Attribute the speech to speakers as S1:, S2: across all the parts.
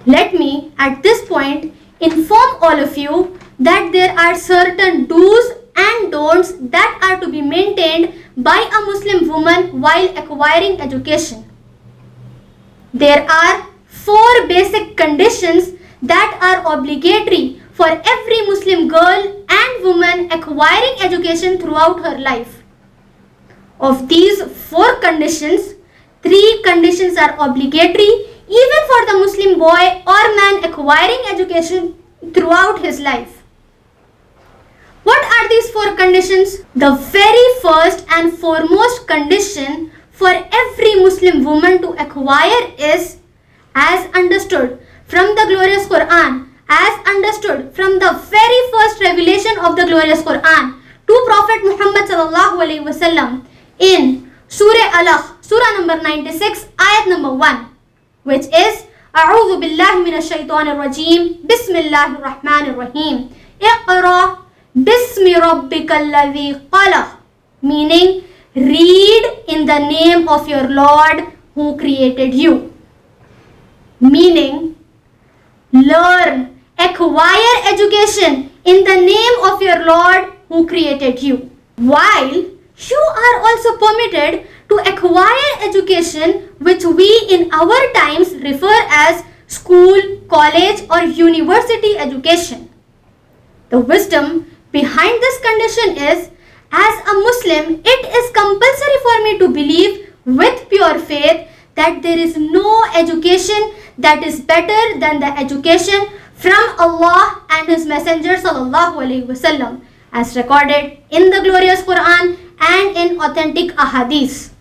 S1: Let me at this point inform all of you that there are certain do's and don'ts that are to be maintained by a Muslim woman while acquiring education. There are 4 basic conditions that are obligatory for every Muslim girl and woman acquiring education throughout her life. Of these 4 conditions, 3 conditions are obligatory even for the Muslim boy or man acquiring education throughout his life. What are these 4 conditions? The very first and foremost condition for every Muslim woman to acquire is, as understood from the glorious Quran, as understood from the very first revelation of the glorious Quran to Prophet Muhammad sallallahu alaihi wasallam in Surah Alaq, Surah number 96, ayat number 1, which is أعوذ بالله من الشيطان الرجيم بسم الله الرحمن الرحيم اقرأ باسم ربك الذي خلق, meaning read in the name of your Lord who created you. Meaning, learn, acquire education in the name of your Lord who created you. While you are also permitted to acquire education, which we in our times refer as school, college or university education. The wisdom behind this condition is, as a Muslim, it is compulsory for me to believe with pure faith that there is no education that is better than the education from Allah and His Messenger sallallahu alaihi wasallam, as recorded in the glorious Quran and in authentic ahadith.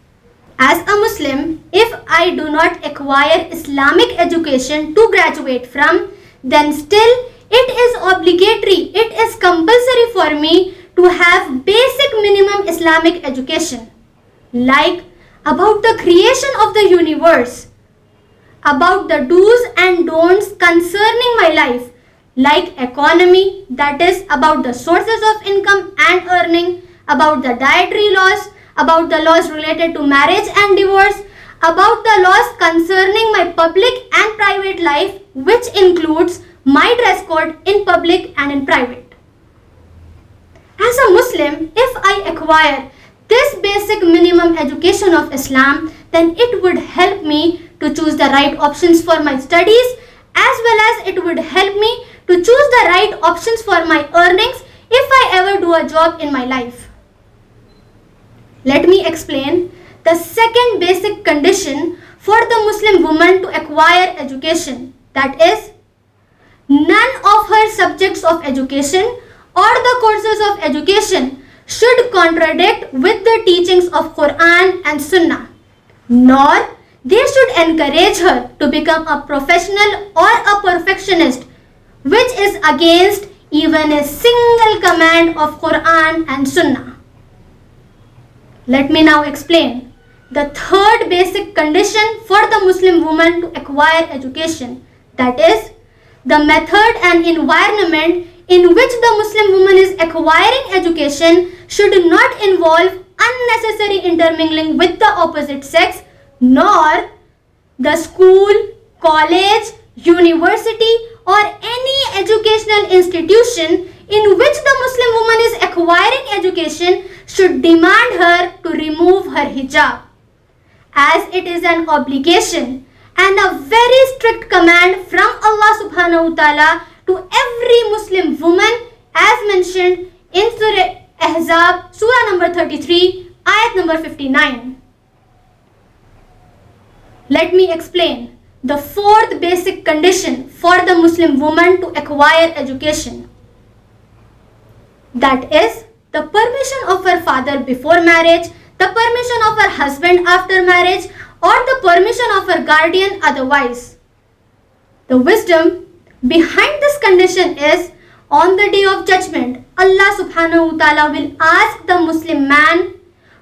S1: As a Muslim, if I do not acquire Islamic education to graduate from, then still it is obligatory, it is compulsory for me to have basic minimum Islamic education, like about the creation of the universe, about the do's and don'ts concerning my life, like economy, that is about the sources of income and earning, about the dietary laws, about the laws related to marriage and divorce, about the laws concerning my public and private life, which includes my dress code in public and in private. As a Muslim, if I acquire this basic minimum education of Islam, then it would help me to choose the right options for my studies, as well as it would help me to choose the right options for my earnings if I ever do a job in my life. Let me explain the second basic condition for the Muslim woman to acquire education, that is, none of her subjects of education or the courses of education should contradict with the teachings of Quran and Sunnah, nor they should encourage her to become a professional or a perfectionist, which is against even a single command of Quran and Sunnah. Let me now explain the third basic condition for the Muslim woman to acquire education, that is, the method and environment in which the Muslim woman is acquiring education should not involve unnecessary intermingling with the opposite sex, nor the school, college, university or any educational institution in which the Muslim woman is acquiring education should demand her to remove her hijab, as it is an obligation and a very strict command from Allah subhanahu wa ta'ala to every Muslim woman, as mentioned in Surah Ahzab, Surah number 33, ayat number 59. Let me explain the fourth basic condition for the Muslim woman to acquire education, that is, the permission of her father before marriage, the permission of her husband after marriage, or the permission of her guardian otherwise. The wisdom behind this condition is, on the day of judgment, Allah subhanahu wa ta'ala will ask the Muslim man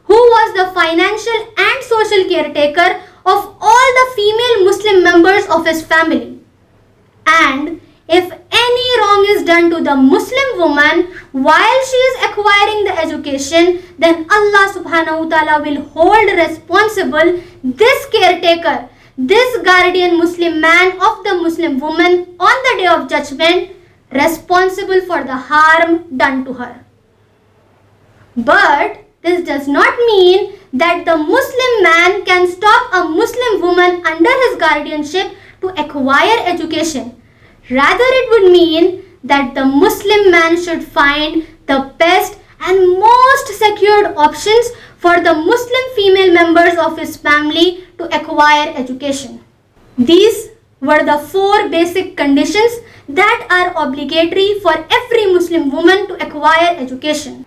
S1: who was the financial and social caretaker of all the female Muslim members of his family. And if any wrong is done to the Muslim woman while she is acquiring the education, then Allah subhanahu wa ta'ala will hold responsible this caretaker, this guardian Muslim man of the Muslim woman on the day of judgment responsible for the harm done to her. But this does not mean that the Muslim man can stop a Muslim woman under his guardianship to acquire education. Rather, it would mean that the Muslim man should find the best and most secured options for the Muslim female members of his family to acquire education. These were the 4 basic conditions that are obligatory for every Muslim woman to acquire education.